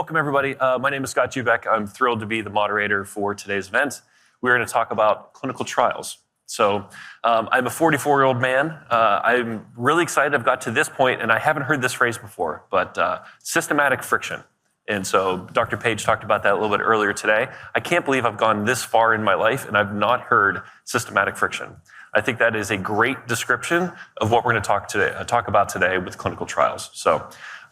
welcome everybody. My name is Scott Jubeck. I'm thrilled to be the moderator for today's event. We're going to talk about clinical trials. So I'm a 44-year-old man. I'm really excited I've got to this point, and I haven't heard this phrase before, but systematic friction. And so Dr. Page talked about that a little bit earlier today. I can't believe I've gone this far in my life and I've not heard systematic friction. I think that is a great description of what we're going to talk about today with clinical trials.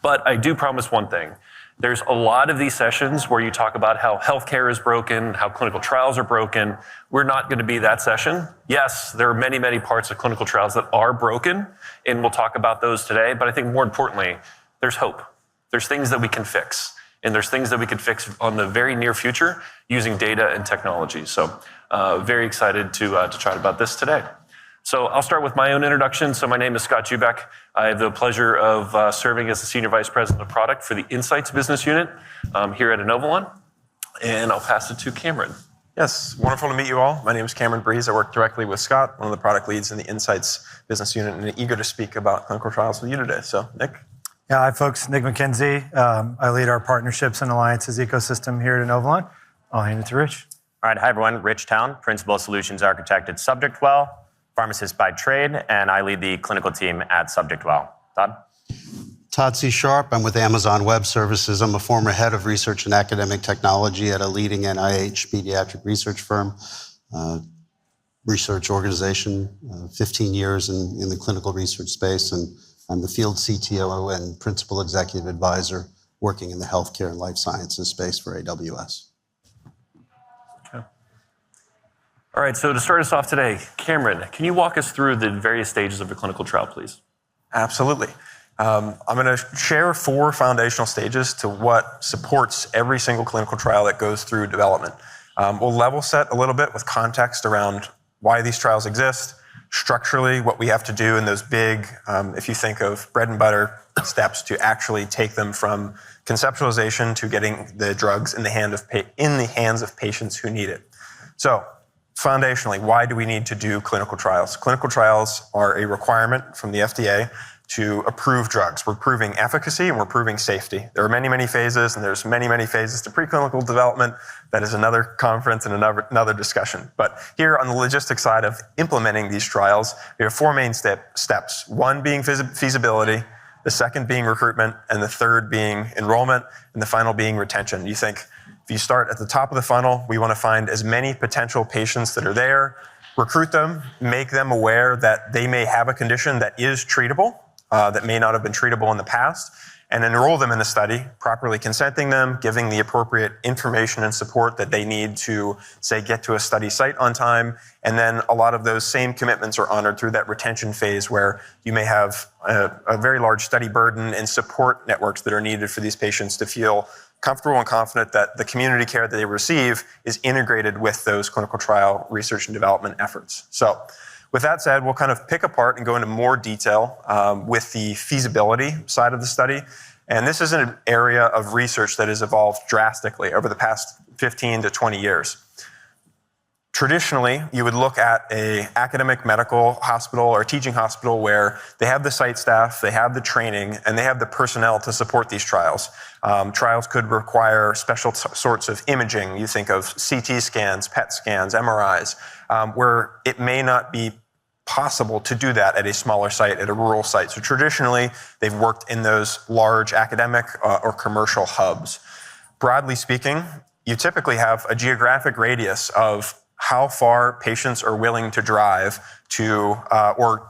But I do promise one thing. There's a lot of these sessions where you talk about how healthcare is broken, how clinical trials are broken. We're not going to be that session. Yes, there are many, many parts of clinical trials that are broken, and we'll talk about those today. But I think more importantly, there's hope. There's things that we can fix, and there's things that we can fix on the very near future using data and technology. So very excited to chat about this today. So I'll start with my own introduction. So my name is Scott Jubeck. I have the pleasure of serving as the Senior Vice President of Product for the Insights Business Unit here at Inovalon. And I'll pass it to Cameron. Yes, wonderful to meet you all. My name is Cameron Breeze. I work directly with Scott, one of the product leads in the Insights Business Unit, and eager to speak about clinical trials with you today. So, Nick? Yeah, hi folks, Nick McKenzie. I lead our partnerships and alliances ecosystem here at Inovalon. I'll hand it to Rich. All right, hi everyone, Rich Town, Principal Solutions Architect at SubjectWell, pharmacist by trade, and I lead the clinical team at SubjectWell. Todd? Todd C. Sharp. I'm with Amazon Web Services. I'm a former head of research and academic technology at a leading NIH pediatric research firm, research organization, 15 years in the clinical research space, and I'm the field CTO and principal executive advisor working in the healthcare and life sciences space for AWS. All right, so to start us off today, Cameron, can you walk us through the various stages of a clinical trial, please? Absolutely. I'm going to share 4 foundational stages to what supports every single clinical trial that goes through development. We'll level set a little bit with context around why these trials exist, structurally what we have to do in those big, if you think of bread and butter steps to actually take them from conceptualization to getting the drugs in the hands of patients who need it. So, foundationally, why do we need to do clinical trials? Clinical trials are a requirement from the FDA to approve drugs. We're proving efficacy and we're proving safety. There are many, many phases, and there's many, many phases to preclinical development. That is another conference and another discussion. But here on the logistics side of implementing these trials, we have 4 main steps. 1 being feasibility, the second being recruitment, and the third being enrollment, and the final being retention. You think, if you start at the top of the funnel, we want to find as many potential patients that are there, recruit them, make them aware that they may have a condition that is treatable, that may not have been treatable in the past, and enroll them in the study, properly consenting them, giving the appropriate information and support that they need to, say, get to a study site on time. And then a lot of those same commitments are honored through that retention phase where you may have a very large study burden and support networks that are needed for these patients to feel comfortable and confident that the community care that they receive is integrated with those clinical trial research and development efforts. So with that said, we'll kind of pick apart and go into more detail with the feasibility side of the study. And this is an area of research that has evolved drastically over the past 15 to 20 years. Traditionally, you would look at an academic medical hospital or teaching hospital where they have the site staff, they have the training, and they have the personnel to support these trials. Trials could require special sorts of imaging. You think of CT scans, PET scans, MRIs, where it may not be possible to do that at a smaller site, at a rural site. So traditionally, they've worked in those large academic or commercial hubs. Broadly speaking, you typically have a geographic radius of how far patients are willing to drive to or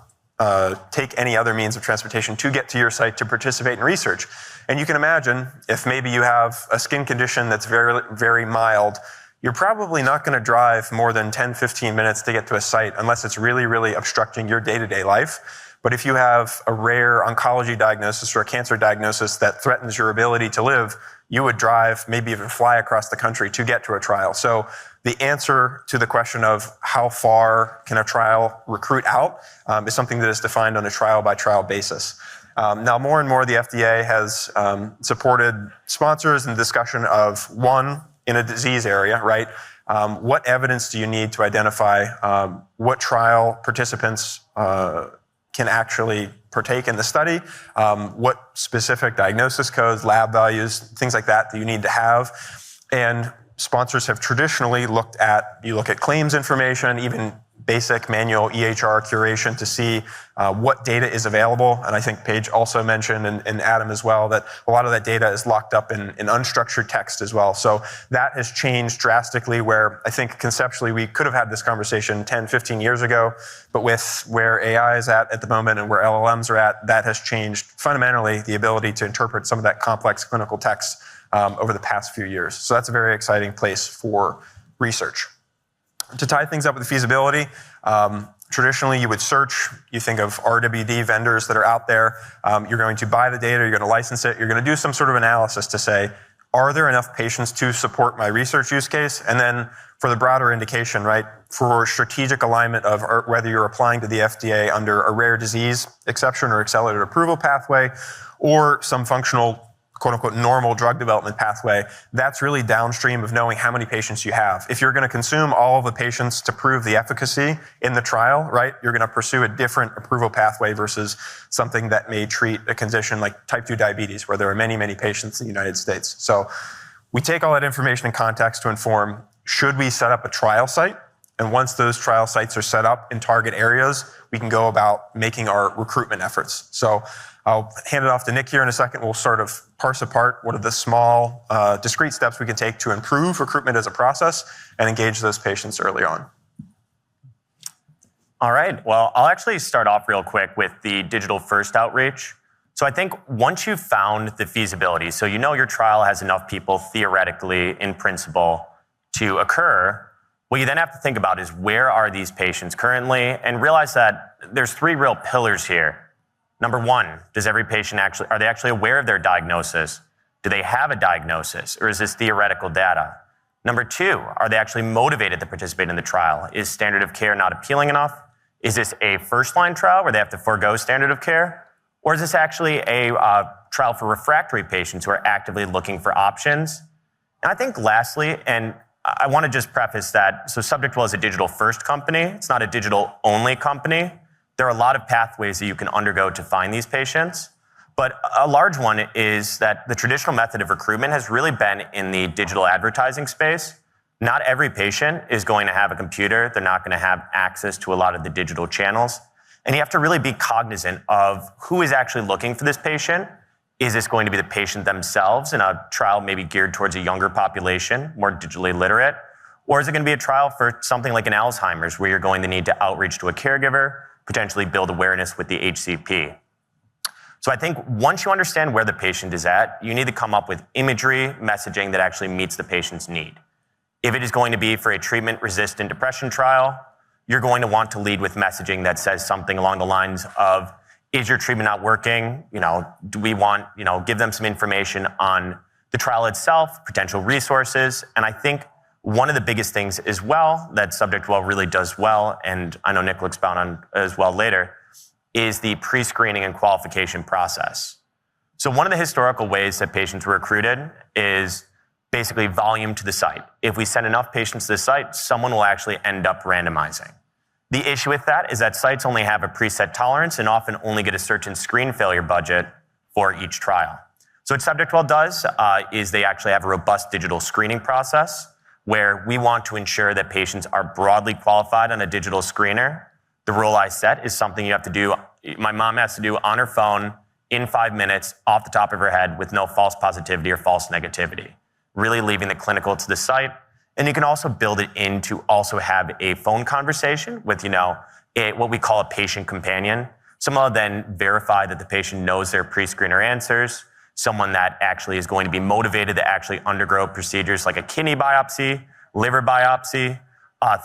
take any other means of transportation to get to your site to participate in research. And you can imagine if maybe you have a skin condition that's very, very mild, you're probably not going to drive more than 10, 15 minutes to get to a site unless it's really, really obstructing your day-to-day life. But if you have a rare oncology diagnosis or a cancer diagnosis that threatens your ability to live, you would drive, maybe even fly across the country to get to a trial. So the answer to the question of how far can a trial recruit out is something that is defined on a trial-by-trial basis. Now, more and more, the FDA has supported sponsors in the discussion of, one, in a disease area, right? What evidence do you need to identify what trial participants can actually partake in the study, what specific diagnosis codes, lab values, things like that you need to have. And sponsors have traditionally looked at claims information, even basic manual EHR curation to see what data is available. And I think Paige also mentioned, and Adam as well, that a lot of that data is locked up in unstructured text as well. So that has changed drastically, where I think conceptually we could have had this conversation 10, 15 years ago, but with where AI is at the moment and where LLMs are at, that has changed fundamentally the ability to interpret some of that complex clinical text over the past few years. So that's a very exciting place for research. To tie things up with feasibility, traditionally you would search, you think of RWD vendors that are out there, you're going to buy the data, you're going to license it, you're going to do some sort of analysis to say, are there enough patients to support my research use case? And then for the broader indication, right, for strategic alignment of whether you're applying to the FDA under a rare disease exception or accelerated approval pathway, or some functional quote unquote normal drug development pathway, that's really downstream of knowing how many patients you have. If you're going to consume all of the patients to prove the efficacy in the trial, right, you're going to pursue a different approval pathway versus something that may treat a condition like type 2 diabetes, where there are many, many patients in the United States. So we take all that information in context to inform, should we set up a trial site? And once those trial sites are set up in target areas, we can go about making our recruitment efforts. So I'll hand it off to Nick here in a second. We'll sort of parse apart what are the small, discrete steps we can take to improve recruitment as a process and engage those patients early on. All right. Well, I'll actually start off real quick with the digital first outreach. So I think once you've found the feasibility, so you know your trial has enough people theoretically in principle to occur, what you then have to think about is, where are these patients currently? And realize that there's three real pillars here. Number one, does every patient are they actually aware of their diagnosis? Do they have a diagnosis, or is this theoretical data? Number two, are they actually motivated to participate in the trial? Is standard of care not appealing enough? Is this a first-line trial where they have to forego standard of care? Or is this actually a trial for refractory patients who are actively looking for options? And I think lastly, and I want to just preface that, so SubjectWell is a digital-first company. It's not a digital-only company. There are a lot of pathways that you can undergo to find these patients, but a large one is that the traditional method of recruitment has really been in the digital advertising space. Not every patient is going to have a computer. They're not going to have access to a lot of the digital channels. And you have to really be cognizant of who is actually looking for this patient. Is this going to be the patient themselves in a trial maybe geared towards a younger population, more digitally literate? Or is it going to be a trial for something like an Alzheimer's, where you're going to need to outreach to a caregiver, potentially build awareness with the HCP? So I think once you understand where the patient is at, you need to come up with imagery, messaging that actually meets the patient's need. If it is going to be for a treatment-resistant depression trial, you're going to want to lead with messaging that says something along the lines of, is your treatment not working? Do we want, give them some information on the trial itself, potential resources. And I think one of the biggest things as well that SubjectWell really does well, and I know Nick will expound on as well later, is the pre-screening and qualification process. So one of the historical ways that patients were recruited is basically volume to the site. If we send enough patients to the site, someone will actually end up randomizing. The issue with that is that sites only have a preset tolerance and often only get a certain screen failure budget for each trial. So what SubjectWell does is they actually have a robust digital screening process where we want to ensure that patients are broadly qualified on a digital screener. The rule I set is something you have to do, my mom has to do on her phone in 5 minutes off the top of her head with no false positivity or false negativity, really leaving the clinical to the site. And you can also build it in to also have a phone conversation with, what we call a patient companion. Someone will then verify that the patient knows their pre-screener answers, someone that actually is going to be motivated to actually undergo procedures like a kidney biopsy, liver biopsy,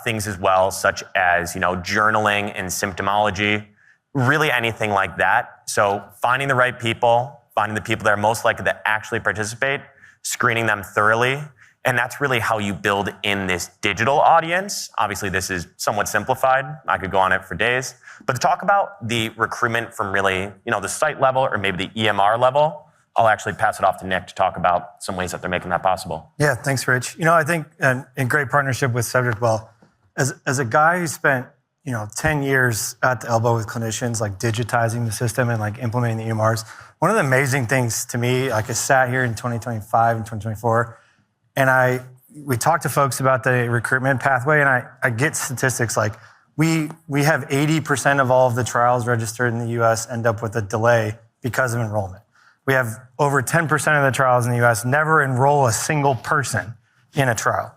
things as well, such as, journaling and symptomology, really anything like that. So finding the right people, finding the people that are most likely to actually participate, screening them thoroughly. And that's really how you build in this digital audience. Obviously, this is somewhat simplified. I could go on it for days. But to talk about the recruitment from really, the site level or maybe the EMR level, I'll actually pass it off to Nick to talk about some ways that they're making that possible. Yeah, thanks, Rich. I think in great partnership with SubjectWell, as a guy who spent 10 years at the elbow with clinicians, like digitizing the system and like implementing the EMRs. One of the amazing things to me, like I sat here in 2025 and 2024, and we talked to folks about the recruitment pathway, and I get statistics like we have 80% of all of the trials registered in the US end up with a delay because of enrollment. We have over 10% of the trials in the US never enroll a single person in a trial.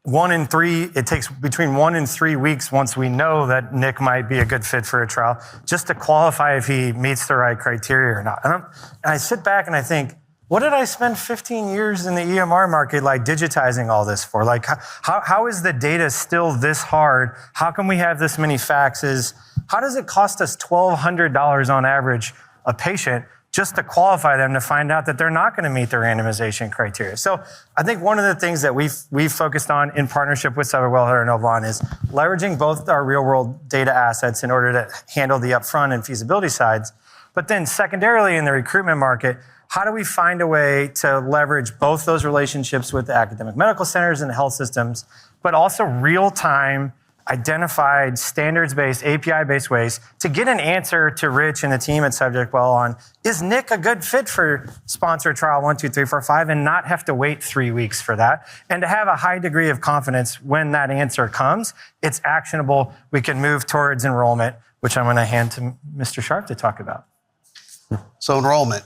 1 in 3, it takes between 1 and 3 weeks once we know that Nick might be a good fit for a trial, just to qualify if he meets the right criteria or not. And I sit back and I think, what did I spend 15 years in the EMR market like digitizing all this for? Like, how is the data still this hard? How can we have this many faxes? How does it cost us $1,200 on average a patient just to qualify them to find out that they're not going to meet their randomization criteria? So I think one of the things that we've focused on in partnership with SubjectWell here at Inovalon is leveraging both our real world data assets in order to handle the upfront and feasibility sides. But then secondarily in the recruitment market, how do we find a way to leverage both those relationships with the academic medical centers and the health systems, but also real-time, identified, standards-based, API-based ways to get an answer to Rich and the team at SubjectWell on, is Nick a good fit for sponsor trial 1, 2, 3, 4, 5, and not have to wait 3 weeks for that, and to have a high degree of confidence when that answer comes, it's actionable, we can move towards enrollment, which I'm going to hand to Mr. Sharp to talk about. So enrollment.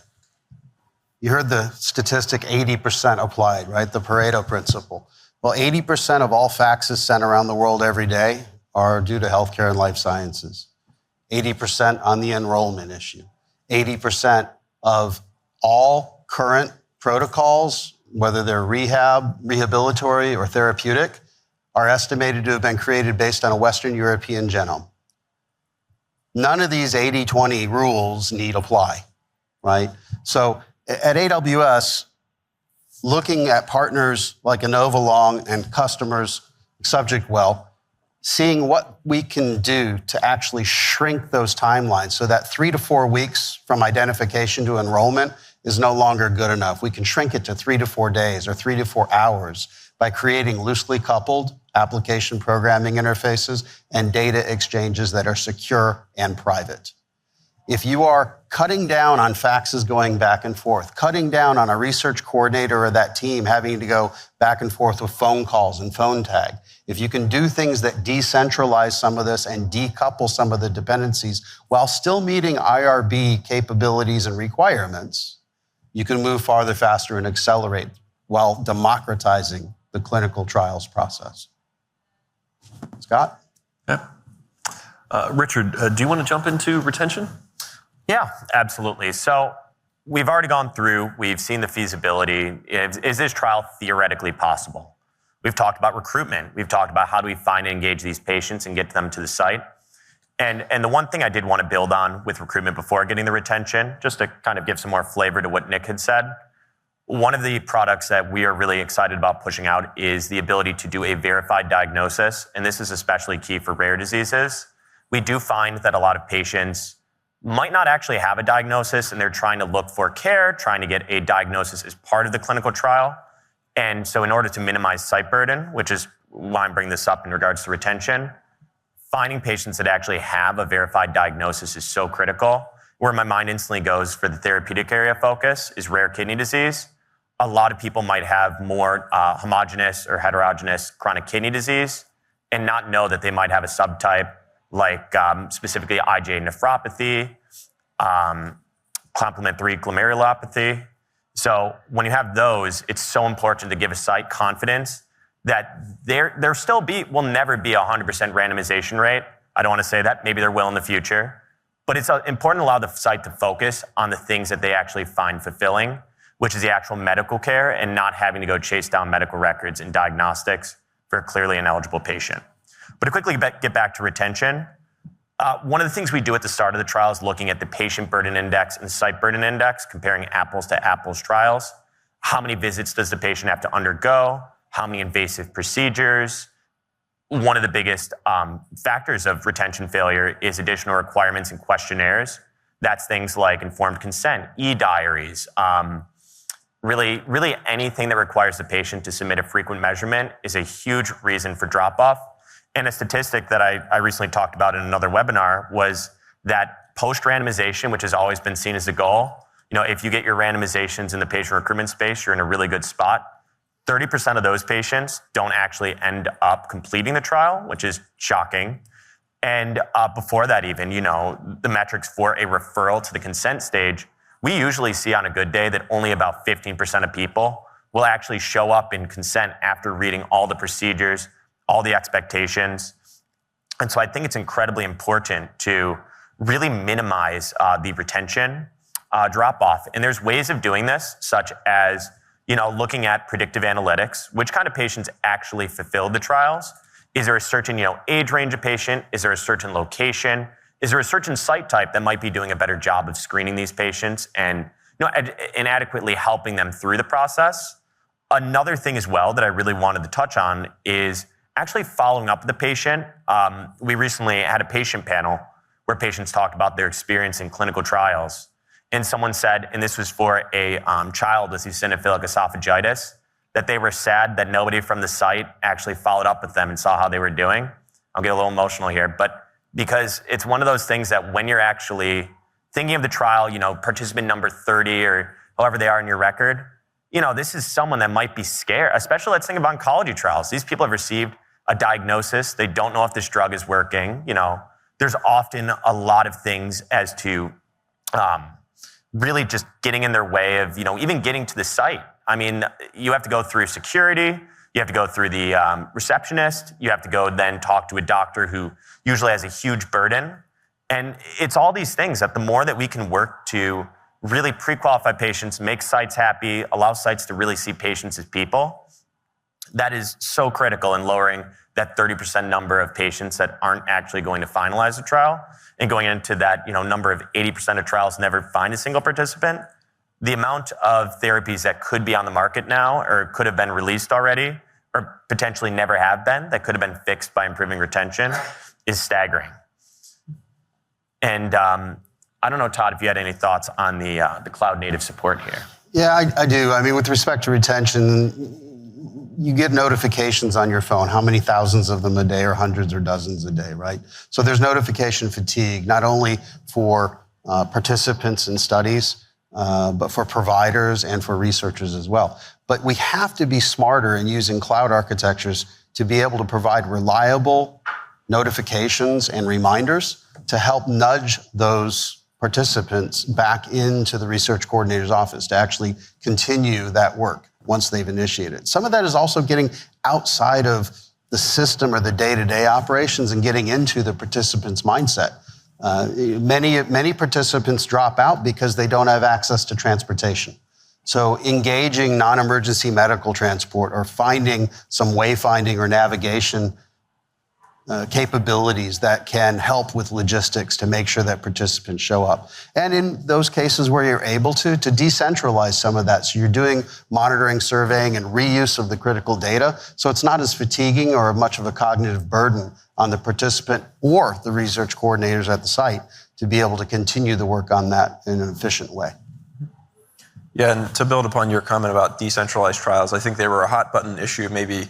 You heard the statistic 80% applied, right? The Pareto principle. Well, 80% of all faxes sent around the world every day are due to healthcare and life sciences. 80% on the enrollment issue. 80% of all current protocols, whether they're rehab, rehabilitory, or therapeutic, are estimated to have been created based on a Western European genome. None of these 80-20 rules need apply, right? So at AWS, looking at partners like Inovalon and customers like SubjectWell, seeing what we can do to actually shrink those timelines so that 3 to 4 weeks from identification to enrollment is no longer good enough. We can shrink it to 3 to 4 days or 3 to 4 hours by creating loosely coupled application programming interfaces and data exchanges that are secure and private. If you are cutting down on faxes going back and forth, cutting down on a research coordinator or that team having to go back and forth with phone calls and phone tag, if you can do things that decentralize some of this and decouple some of the dependencies while still meeting IRB capabilities and requirements, you can move farther, faster, and accelerate while democratizing the clinical trials process. Scott? Yeah. Richard, do you want to jump into retention? Yeah, absolutely. So we've already gone through, we've seen the feasibility. Is this trial theoretically possible? We've talked about recruitment. We've talked about how do we find and engage these patients and get them to the site. And the one thing I did want to build on with recruitment before getting the retention, just to kind of give some more flavor to what Nick had said, one of the products that we are really excited about pushing out is the ability to do a verified diagnosis. And this is especially key for rare diseases. We do find that a lot of patients might not actually have a diagnosis and they're trying to look for care, trying to get a diagnosis as part of the clinical trial. And so in order to minimize site burden, which is why I'm bringing this up in regards to retention, finding patients that actually have a verified diagnosis is so critical. Where my mind instantly goes for the therapeutic area focus is rare kidney disease. A lot of people might have more homogeneous or heterogeneous chronic kidney disease and not know that they might have a subtype like specifically IgA nephropathy, complement 3 glomerulopathy. So when you have those, it's so important to give a site confidence that there will never be a 100% randomization rate. I don't want to say that. Maybe there will in the future. But it's important to allow the site to focus on the things that they actually find fulfilling, which is the actual medical care and not having to go chase down medical records and diagnostics for a clearly ineligible patient. But to quickly get back to retention, one of the things we do at the start of the trial is looking at the patient burden index and site burden index, comparing apples to apples trials. How many visits does the patient have to undergo? How many invasive procedures? One of the biggest factors of retention failure is additional requirements and questionnaires. That's things like informed consent, e-diaries, really anything that requires the patient to submit a frequent measurement is a huge reason for drop-off. And a statistic that I recently talked about in another webinar was that post-randomization, which has always been seen as a goal, if you get your randomizations in the patient recruitment space, you're in a really good spot. 30% of those patients don't actually end up completing the trial, which is shocking. And before that even, the metrics for a referral to the consent stage, we usually see on a good day that only about 15% of people will actually show up in consent after reading all the procedures, all the expectations. And so I think it's incredibly important to really minimize the retention drop-off. And there's ways of doing this, such as looking at predictive analytics, which kind of patients actually fulfilled the trials. Is there a certain age range of patient? Is there a certain location? Is there a certain site type that might be doing a better job of screening these patients and adequately helping them through the process? Another thing as well that I really wanted to touch on is actually following up with the patient. We recently had a patient panel where patients talked about their experience in clinical trials. And someone said, and this was for a child with eosinophilic esophagitis, that they were sad that nobody from the site actually followed up with them and saw how they were doing. I'll get a little emotional here, but because it's one of those things that when you're actually thinking of the trial, participant number 30 or however they are in your record, this is someone that might be scared, especially let's think of oncology trials. These people have received a diagnosis. They don't know if this drug is working. There's often a lot of things as to really just getting in their way of, even getting to the site. I mean, you have to go through security. You have to go through the receptionist. You have to go then talk to a doctor who usually has a huge burden. And it's all these things that the more that we can work to really pre-qualify patients, make sites happy, allow sites to really see patients as people, that is so critical in lowering that 30% number of patients that aren't actually going to finalize the trial and going into that number of 80% of trials never find a single participant. The amount of therapies that could be on the market now or could have been released already or potentially never have been, that could have been fixed by improving retention, is staggering. And I don't know, Todd, if you had any thoughts on the cloud native support here. Yeah, I do. I mean, with respect to retention, you get notifications on your phone, how many thousands of them a day or hundreds or dozens a day, right? So there's notification fatigue, not only for participants in studies, but for providers and for researchers as well. But we have to be smarter in using cloud architectures to be able to provide reliable notifications and reminders to help nudge those participants back into the research coordinator's office to actually continue that work once they've initiated. Some of that is also getting outside of the system or the day-to-day operations and getting into the participant's mindset. Many participants drop out because they don't have access to transportation. So engaging non-emergency medical transport or finding some wayfinding or navigation capabilities that can help with logistics to make sure that participants show up. And in those cases where you're able to decentralize some of that. So you're doing monitoring, surveying, and reuse of the critical data. So it's not as fatiguing or much of a cognitive burden on the participant or the research coordinators at the site to be able to continue the work on that in an efficient way. Yeah, and to build upon your comment about decentralized trials, I think they were a hot button issue maybe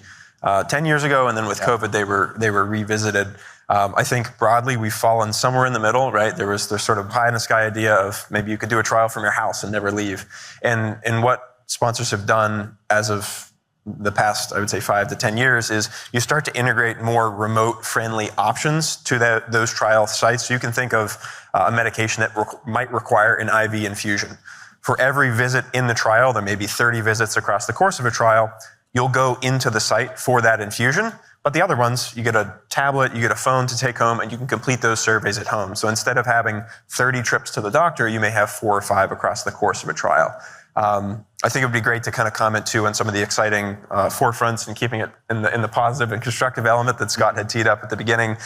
10 years ago, and then with COVID, they were revisited. I think broadly we've fallen somewhere in the middle, right? There's sort of pie in the sky idea of maybe you could do a trial from your house and never leave. And what sponsors have done as of the past, I would say 5 to 10 years, is you start to integrate more remote-friendly options to those trial sites. So you can think of a medication that might require an IV infusion. For every visit in the trial, there may be 30 visits across the course of a trial. You'll go into the site for that infusion, but the other ones, you get a tablet, you get a phone to take home, and you can complete those surveys at home. So instead of having 30 trips to the doctor, you may have 4 or 5 across the course of a trial. I think it would be great to kind of comment too on some of the exciting forefronts and keeping it in the positive and constructive element that Scott had teed up at the beginning.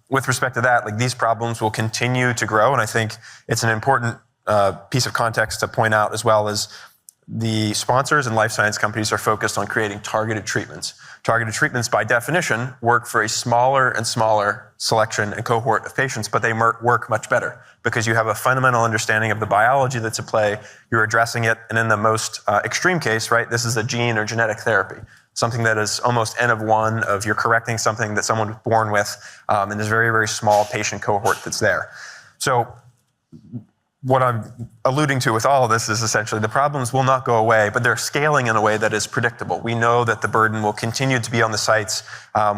With respect to that, like these problems will continue to grow, and I think it's an important piece of context to point out as well as the sponsors and life science companies are focused on creating targeted treatments. Targeted treatments, by definition, work for a smaller and smaller selection and cohort of patients, but they work much better because you have a fundamental understanding of the biology that's at play. You're addressing it, and in the most extreme case, right, this is a gene or genetic therapy. something that is almost N of 1 of you're correcting something that someone was born with, and there's a very, very small patient cohort that's there. So what I'm alluding to with all of this is essentially the problems will not go away, but they're scaling in a way that is predictable. We know that the burden will continue to be on the sites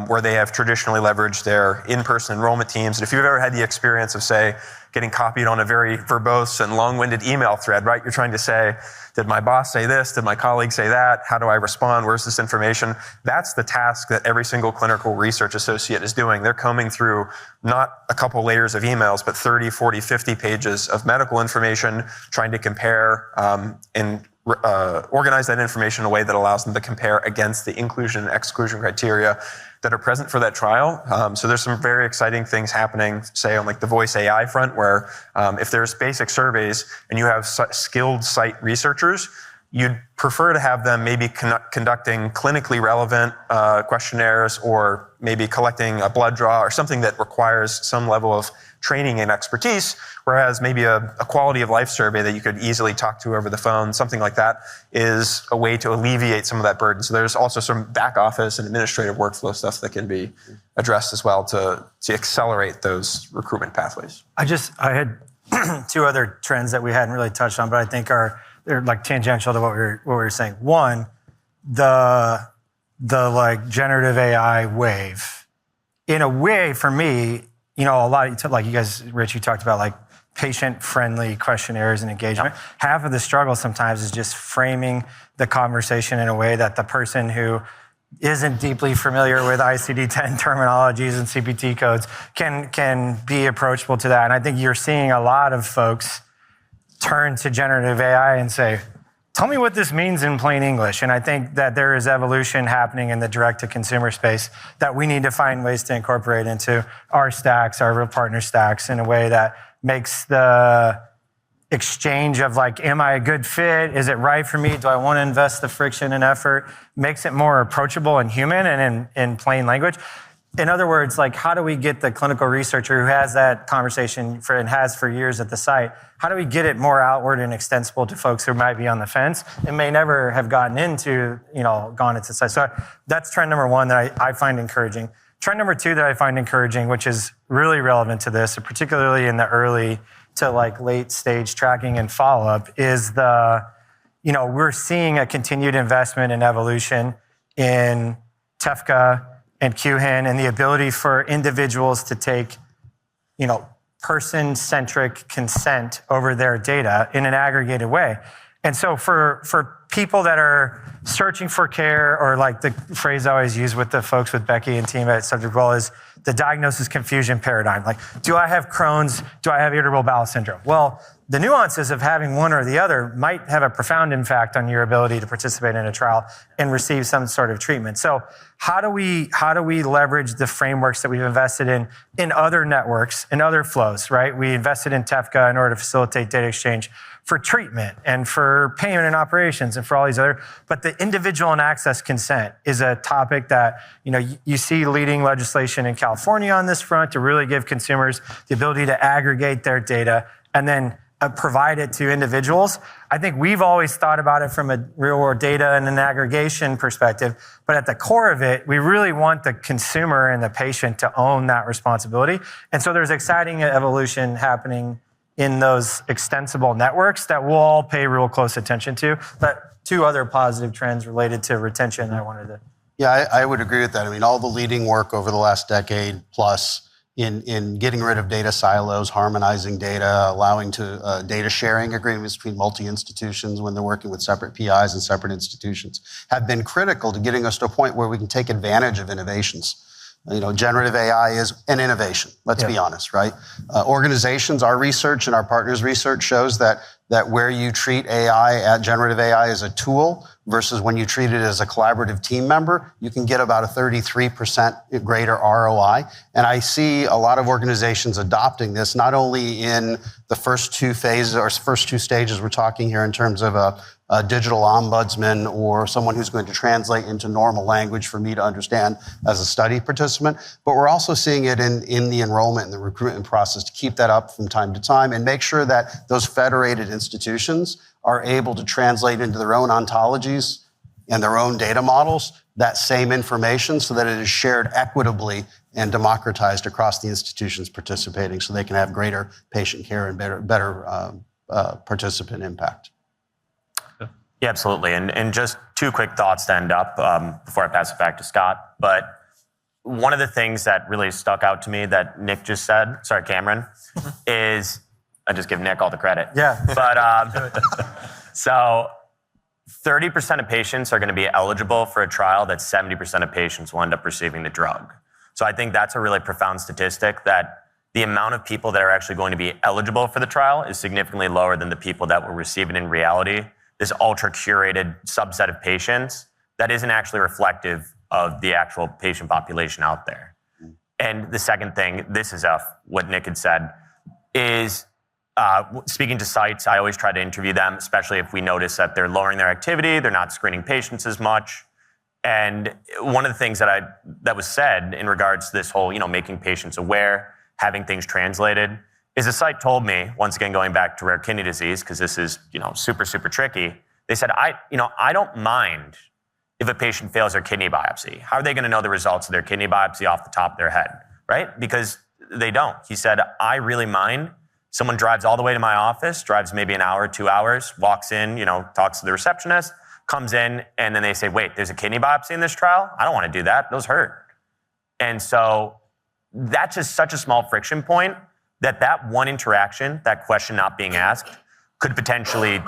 where they have traditionally leveraged their in-person enrollment teams. And if you've ever had the experience of, say, getting copied on a very verbose and long-winded email thread, right? You're trying to say, did my boss say this? Did my colleague say that? How do I respond? Where's this information? That's the task that every single clinical research associate is doing. They're combing through not a couple layers of emails, but 30, 40, 50 pages of medical information, trying to compare and organize that information in a way that allows them to compare against the inclusion and exclusion criteria that are present for that trial. So there's some very exciting things happening, say on like the voice AI front, where if there's basic surveys and you have skilled site researchers, you'd prefer to have them maybe conducting clinically relevant questionnaires, or maybe collecting a blood draw or something that requires some level of training and expertise, whereas maybe a quality of life survey that you could easily talk to over the phone, something like that, is a way to alleviate some of that burden. So there's also some back office and administrative workflow stuff that can be addressed as well to accelerate those recruitment pathways. I had two other trends that we hadn't really touched on, but I think they're like tangential to what we were saying. One, the like generative AI wave. In a way, for me, a lot of, like you guys, Rich, you talked about like patient-friendly questionnaires and engagement. Yep. Half of the struggle sometimes is just framing the conversation in a way that the person who isn't deeply familiar with ICD-10 terminologies and CPT codes can be approachable to that. And I think you're seeing a lot of folks turn to generative AI and say, tell me what this means in plain English. And I think that there is evolution happening in the direct-to-consumer space that we need to find ways to incorporate into our stacks, our real partner stacks, in a way that makes the exchange of like, am I a good fit? Is it right for me? Do I want to invest the friction and effort? Makes it more approachable and human and in plain language. In other words, like, how do we get the clinical researcher who has that conversation and has for years at the site, how do we get it more outward and extensible to folks who might be on the fence and may never have gone into the site? So that's trend number one that I find encouraging. Trend number two that I find encouraging, which is really relevant to this, particularly in the early to like late stage tracking and follow-up, is we're seeing a continued investment and evolution in TEFCA and QHIN, and the ability for individuals to take, person-centric consent over their data in an aggregated way. And so for people that are searching for care, or like the phrase I always use with the folks with Becky and team at SubjectWell is the diagnosis confusion paradigm. Like, do I have Crohn's? Do I have irritable bowel syndrome? Well, the nuances of having one or the other might have a profound impact on your ability to participate in a trial and receive some sort of treatment. So how do we leverage the frameworks that we've invested in other networks and other flows, right? We invested in TEFCA in order to facilitate data exchange for treatment and for payment and operations and for all these other, but the individual and access consent is a topic that, you see leading legislation in California on this front to really give consumers the ability to aggregate their data and then provide it to individuals. I think we've always thought about it from a real world data and an aggregation perspective, but at the core of it, we really want the consumer and the patient to own that responsibility. And so there's exciting evolution happening in those extensible networks that we'll all pay real close attention to. But two other positive trends related to retention I wanted to... Yeah, I would agree with that. I mean, all the leading work over the last decade plus in getting rid of data silos, harmonizing data, allowing to data sharing agreements between multi-institutions when they're working with separate PIs and separate institutions, have been critical to getting us to a point where we can take advantage of innovations. Generative AI is an innovation, let's be honest, right? Organizations, our research and our partners' research shows that where you treat generative AI as a tool versus when you treat it as a collaborative team member, you can get about a 33% greater ROI. And I see a lot of organizations adopting this, not only in the first two phases or first two stages we're talking here in terms of a digital ombudsman or someone who's going to translate into normal language for me to understand as a study participant, but we're also seeing it in the enrollment and the recruitment process to keep that up from time to time and make sure that those federated institutions are able to translate into their own ontologies and their own data models that same information so that it is shared equitably and democratized across the institutions participating so they can have greater patient care and better participant impact. Yeah, absolutely. And just two quick thoughts to end up before I pass it back to Scott. But one of the things that really stuck out to me that Nick just said, sorry, Cameron, is I just give Nick all the credit. Yeah. But so 30% of patients are going to be eligible for a trial that 70% of patients will end up receiving the drug. So I think that's a really profound statistic that the amount of people that are actually going to be eligible for the trial is significantly lower than the people that will receive it in reality. This ultra curated subset of patients that isn't actually reflective of the actual patient population out there. And the second thing, this is what Nick had said, is speaking to sites, I always try to interview them, especially if we notice that they're lowering their activity, they're not screening patients as much. And one of the things that was said in regards to this whole, making patients aware, having things translated, is a site told me, once again going back to rare kidney disease, because this is super, super tricky. They said, I don't mind if a patient fails their kidney biopsy. How are they going to know the results of their kidney biopsy off the top of their head, right? Because they don't. He said, I really mind. Someone drives all the way to my office, drives maybe an hour, 2 hours, walks in, talks to the receptionist, comes in, and then they say, wait, there's a kidney biopsy in this trial? I don't want to do that. Those hurt. And so that's just such a small friction point that one interaction, that question not being asked, could potentially,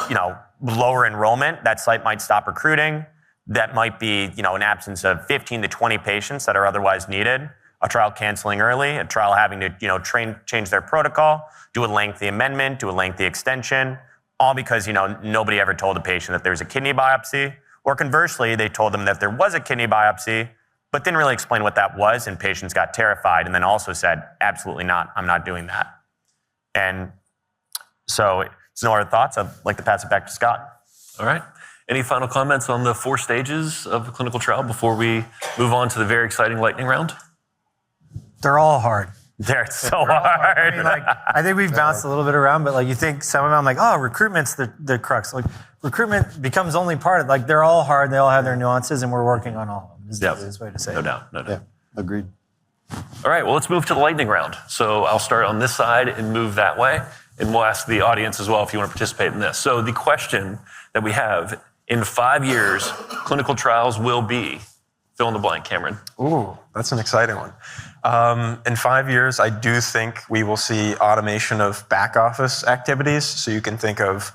lower enrollment. That site might stop recruiting. That might be, an absence of 15 to 20 patients that are otherwise needed. A trial canceling early, a trial having to, change their protocol, do a lengthy amendment, do a lengthy extension, all because, nobody ever told the patient that there was a kidney biopsy. Or conversely, they told them that there was a kidney biopsy, but didn't really explain what that was, and patients got terrified and then also said, absolutely not, I'm not doing that. And so, no other thoughts. I'd like to pass it back to Scott. All right. Any final comments on the 4 stages of the clinical trial before we move on to the very exciting lightning round? They're all hard. They're so hard. I think we've bounced a little bit around, but you think some of them, recruitment's the crux. Recruitment becomes only part of they're all hard. They all have their nuances, and we're working on all of them. Is the easiest way to say it. No doubt. Yeah, agreed. All right, well, let's move to the lightning round. So I'll start on this side and move that way, and we'll ask the audience as well if you want to participate in this. So the question that we have, in 5 years, clinical trials will be, fill in the blank, Cameron. Ooh, that's an exciting one. In 5 years, I do think we will see automation of back office activities. So you can think of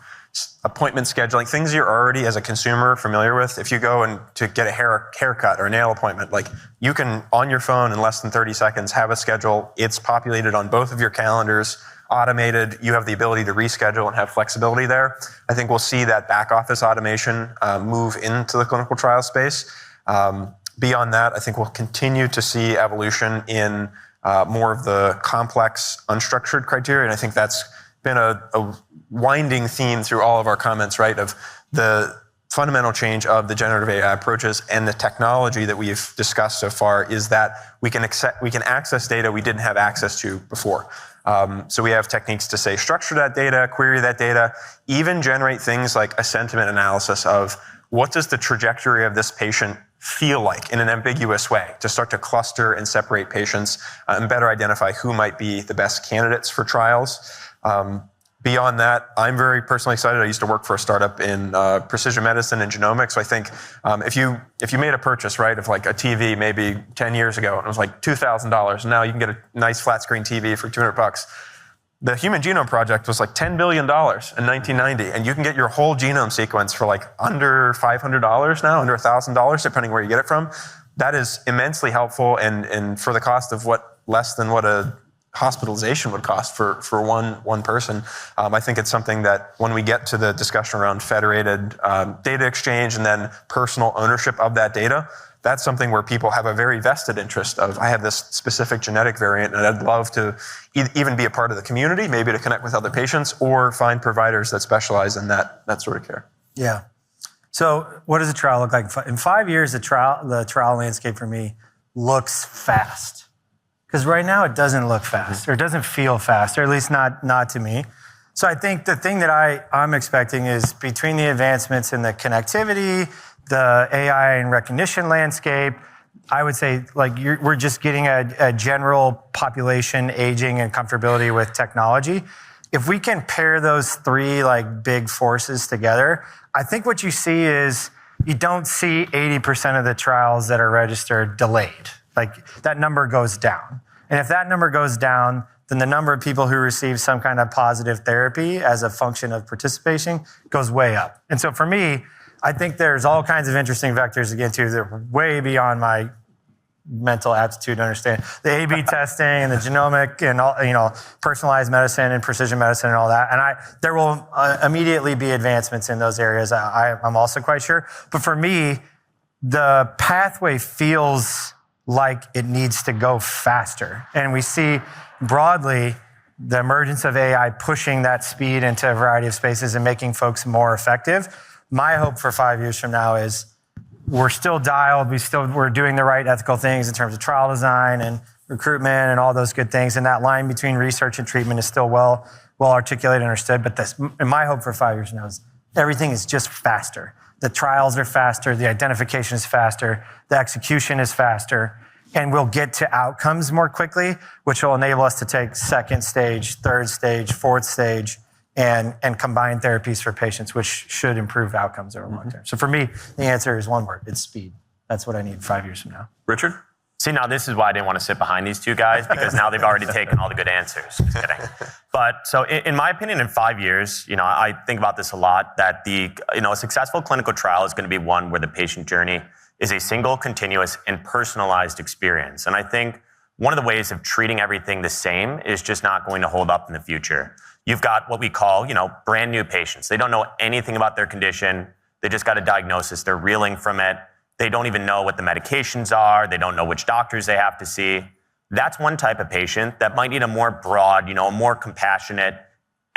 appointment scheduling, things you're already as a consumer familiar with. If you go and to get a haircut or a nail appointment, you can on your phone in less than 30 seconds have a schedule. It's populated on both of your calendars, automated. You have the ability to reschedule and have flexibility there. I think we'll see that back office automation move into the clinical trial space. Beyond that, I think we'll continue to see evolution in more of the complex, unstructured criteria. And I think that's been a winding theme through all of our comments, right? Of the fundamental change of the generative AI approaches and the technology that we've discussed so far is that we can access data we didn't have access to before. So we have techniques to say, structure that data, query that data, even generate things like a sentiment analysis of what does the trajectory of this patient feel like in an ambiguous way to start to cluster and separate patients and better identify who might be the best candidates for trials. Beyond that, I'm very personally excited. I used to work for a startup in precision medicine and genomics. So I think if you made a purchase, right, of a TV maybe 10 years ago, and it was $2,000, and now you can get a nice flat screen TV for $200. The Human Genome Project was $10 billion in 1990, and you can get your whole genome sequence for under $500 now, under $1,000, depending where you get it from. That is immensely helpful, and for the cost of less than what a hospitalization would cost for one person. I think it's something that when we get to the discussion around federated data exchange and then personal ownership of that data, that's something where people have a very vested interest of, I have this specific genetic variant and I'd love to even be a part of the community, maybe to connect with other patients or find providers that specialize in that sort of care. Yeah. So what does a trial look like? In 5 years, the trial landscape for me looks fast. Because right now it doesn't look fast, or it doesn't feel fast, or at least not to me. So I think the thing that I'm expecting is between the advancements in the connectivity, the AI and recognition landscape. I would say we're just getting a general population aging and comfortability with technology. If we can pair those three big forces together, I think what you see is you don't see 80% of the trials that are registered delayed. That number goes down. And if that number goes down, then the number of people who receive some kind of positive therapy as a function of participation goes way up. And so for me, I think there's all kinds of interesting vectors again too that are way beyond my mental aptitude to understand. The A/B testing and the genomic and all, personalized medicine and precision medicine and all that. And there will immediately be advancements in those areas. I'm also quite sure. But for me, the pathway feels like it needs to go faster. And we see broadly the emergence of AI pushing that speed into a variety of spaces and making folks more effective. My hope for 5 years from now is we're still dialed. We're doing the right ethical things in terms of trial design and recruitment and all those good things. And that line between research and treatment is still well articulated and understood. But my hope for 5 years from now is everything is just faster. The trials are faster. The identification is faster. The execution is faster. And we'll get to outcomes more quickly, which will enable us to take second stage, third stage, fourth stage, and combine therapies for patients, which should improve outcomes over long term. So for me, the answer is one word. It's speed. That's what I need 5 years from now. Richard? See, now this is why I didn't want to sit behind these two guys, because now they've already taken all the good answers. Just kidding. But so in my opinion, in 5 years, I think about this a lot, that a successful clinical trial is going to be one where the patient journey is a single, continuous, and personalized experience. And I think one of the ways of treating everything the same is just not going to hold up in the future. You've got what we call, brand new patients. They don't know anything about their condition. They just got a diagnosis. They're reeling from it. They don't even know what the medications are. They don't know which doctors they have to see. That's one type of patient that might need a more broad, a more compassionate,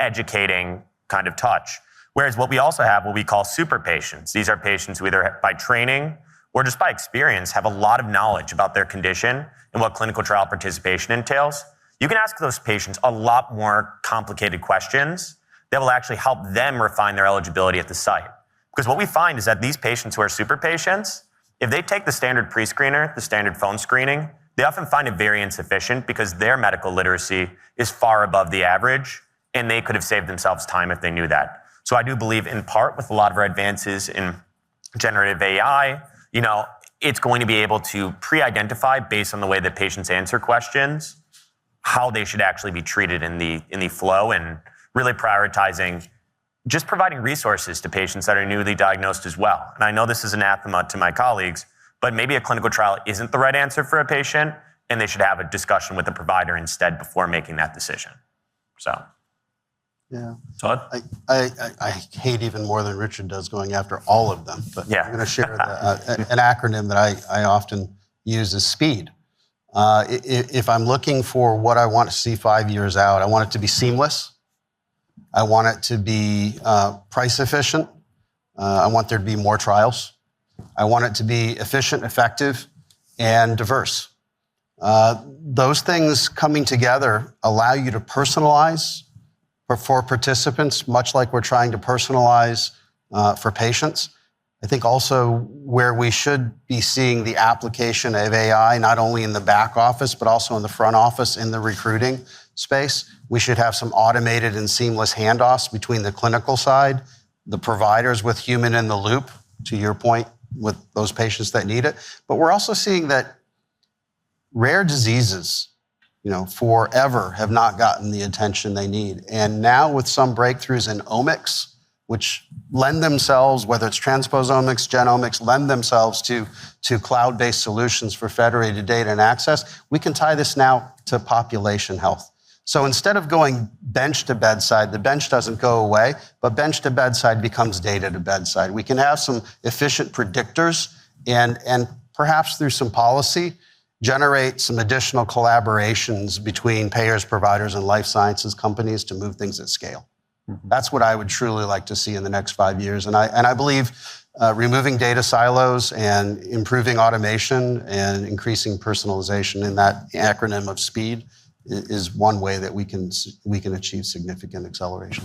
educating kind of touch. Whereas what we also have, what we call super patients. These are patients who either by training or just by experience have a lot of knowledge about their condition and what clinical trial participation entails. You can ask those patients a lot more complicated questions that will actually help them refine their eligibility at the site. Because what we find is that these patients who are super patients, if they take the standard pre-screener, the standard phone screening, they often find it very insufficient because their medical literacy is far above the average, and they could have saved themselves time if they knew that. So I do believe, in part, with a lot of our advances in generative AI, it's going to be able to pre-identify, based on the way that patients answer questions, how they should actually be treated in the flow, and really prioritizing just providing resources to patients that are newly diagnosed as well. And I know this is anathema to my colleagues, but maybe a clinical trial isn't the right answer for a patient, and they should have a discussion with the provider instead before making that decision. So, yeah. Todd? I hate even more than Richard does going after all of them, but Yeah. I'm going to share an acronym that I often use is SPEED. If I'm looking for what I want to see 5 years out, I want it to be seamless. I want it to be price efficient. I want there to be more trials. I want it to be efficient, effective, and diverse. Those things coming together allow you to personalize for participants, much like we're trying to personalize for patients. I think also where we should be seeing the application of AI, not only in the back office, but also in the front office in the recruiting space. We should have some automated and seamless handoffs between the clinical side, the providers with human in the loop, to your point, with those patients that need it. But we're also seeing that rare diseases, forever have not gotten the attention they need. And now with some breakthroughs in omics, which lend themselves, whether it's transposomics, genomics, lend themselves to cloud-based solutions for federated data and access, we can tie this now to population health. So instead of going bench to bedside, the bench doesn't go away, but bench to bedside becomes data to bedside. We can have some efficient predictors and perhaps through some policy, generate some additional collaborations between payers, providers, and life sciences companies to move things at scale. Mm-hmm. That's what I would truly like to see in the next 5 years. And I believe removing data silos and improving automation and increasing personalization in that acronym of SPEED is one way that we can achieve significant acceleration.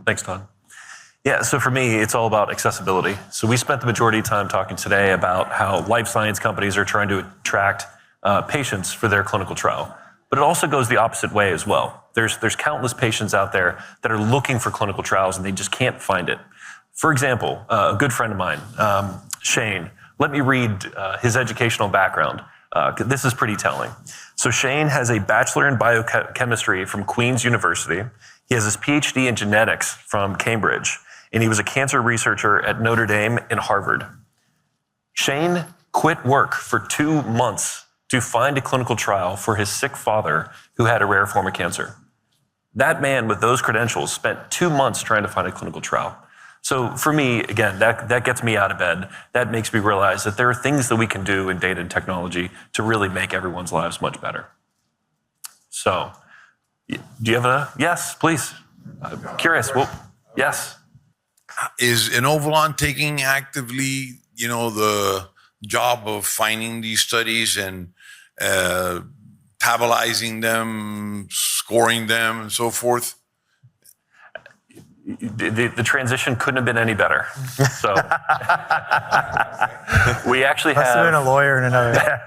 Thanks, Todd. Yeah, so for me, it's all about accessibility. So we spent the majority of time talking today about how life science companies are trying to attract patients for their clinical trial. But it also goes the opposite way as well. There's countless patients out there that are looking for clinical trials and they just can't find it. For example, a good friend of mine, Shane, let me read his educational background. This is pretty telling. So Shane has a bachelor in biochemistry from Queen's University. He has his PhD in genetics from Cambridge, and he was a cancer researcher at Notre Dame and Harvard. Shane quit work for 2 months to find a clinical trial for his sick father who had a rare form of cancer. That man with those credentials spent 2 months trying to find a clinical trial. So for me, again, that gets me out of bed. That makes me realize that there are things that we can do in data and technology to really make everyone's lives much better. So, do you have a yes, please? Curious. Well, yes. Is Inovalon taking actively, the job of finding these studies and tabulizing them, scoring them, and so forth? The transition couldn't have been any better. So we actually Must have been a lawyer in another.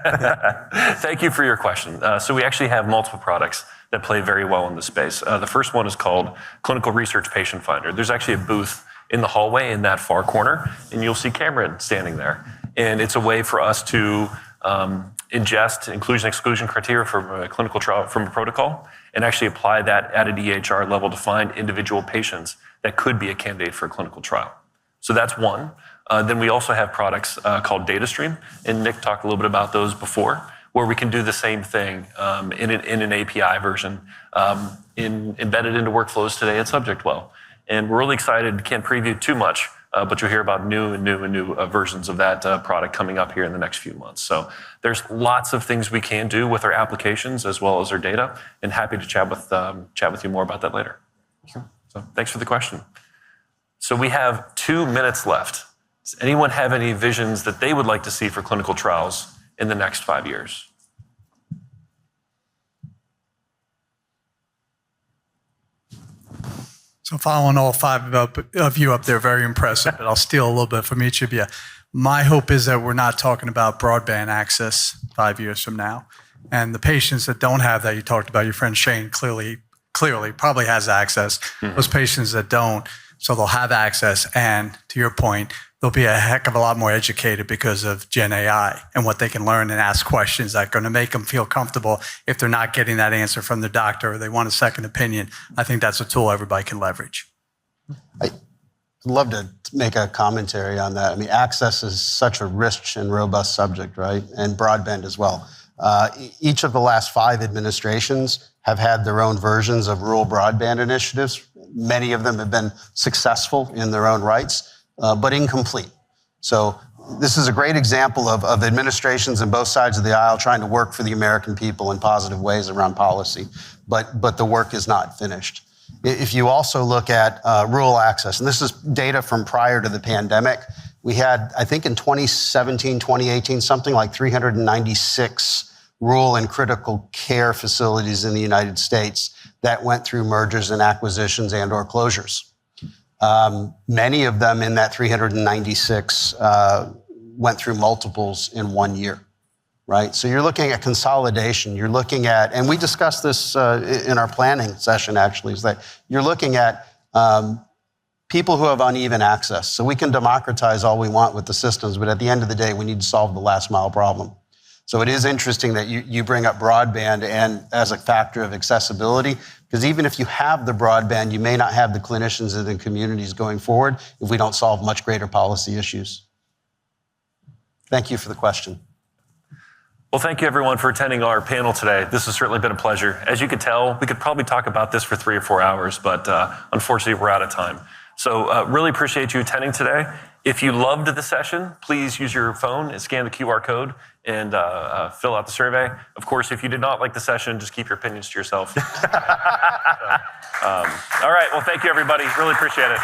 Thank you for your question. So we actually have multiple products that play very well in this space. The first one is called Clinical Research Patient Finder. There's actually a booth in the hallway in that far corner, and you'll see Cameron standing there. And it's a way for us to ingest inclusion-exclusion criteria from a clinical trial, from a protocol, and actually apply that at an EHR level to find individual patients that could be a candidate for a clinical trial. So that's one. Then we also have products called DataStream, and Nick talked a little bit about those before, where we can do the same thing in an API version, embedded into workflows today at SubjectWell. And we're really excited, can't preview too much, but you'll hear about new versions of that product coming up here in the next few months. So there's lots of things we can do with our applications as well as our data, and happy to chat with you more about that later. So thanks for the question. So we have 2 minutes left. Does anyone have any visions that they would like to see for clinical trials in the next 5 years? So following all 5 of you up there, very impressive, but I'll steal a little bit from each of you. My hope is that we're not talking about broadband access 5 years from now. And the patients that don't have that, you talked about, your friend Shane clearly probably has access. Mm-hmm. Those patients that don't, so they'll have access. And to your point, they'll be a heck of a lot more educated because of Gen AI and what they can learn and ask questions that are going to make them feel comfortable if they're not getting that answer from their doctor or they want a second opinion. I think that's a tool everybody can leverage. I'd love to make a commentary on that. I mean, access is such a rich and robust subject, right? And broadband as well. Each of the last 5 administrations have had their own versions of rural broadband initiatives. Many of them have been successful in their own rights, but incomplete. So this is a great example of administrations on both sides of the aisle trying to work for the American people in positive ways around policy, but the work is not finished. If you also look at rural access, and this is data from prior to the pandemic, we had, I think in 2017, 2018, something like 396 rural and critical care facilities in the United States that went through mergers and acquisitions and or closures. Many of them in that 396 went through multiples in 1 year, right? So you're looking at consolidation. You're looking at, and we discussed this in our planning session actually, is that you're looking at people who have uneven access. So we can democratize all we want with the systems, but at the end of the day, we need to solve the last mile problem. So it is interesting that you bring up broadband and as a factor of accessibility, because even if you have the broadband, you may not have the clinicians in the communities going forward if we don't solve much greater policy issues. Thank you for the question. Well, thank you everyone for attending our panel today. This has certainly been a pleasure. As you could tell, we could probably talk about this for 3 or 4 hours, but unfortunately we're out of time. So really appreciate you attending today. If you loved the session, please use your phone and scan the QR code and fill out the survey. Of course, if you did not like the session, just keep your opinions to yourself. All right, well, thank you everybody. Really appreciate it.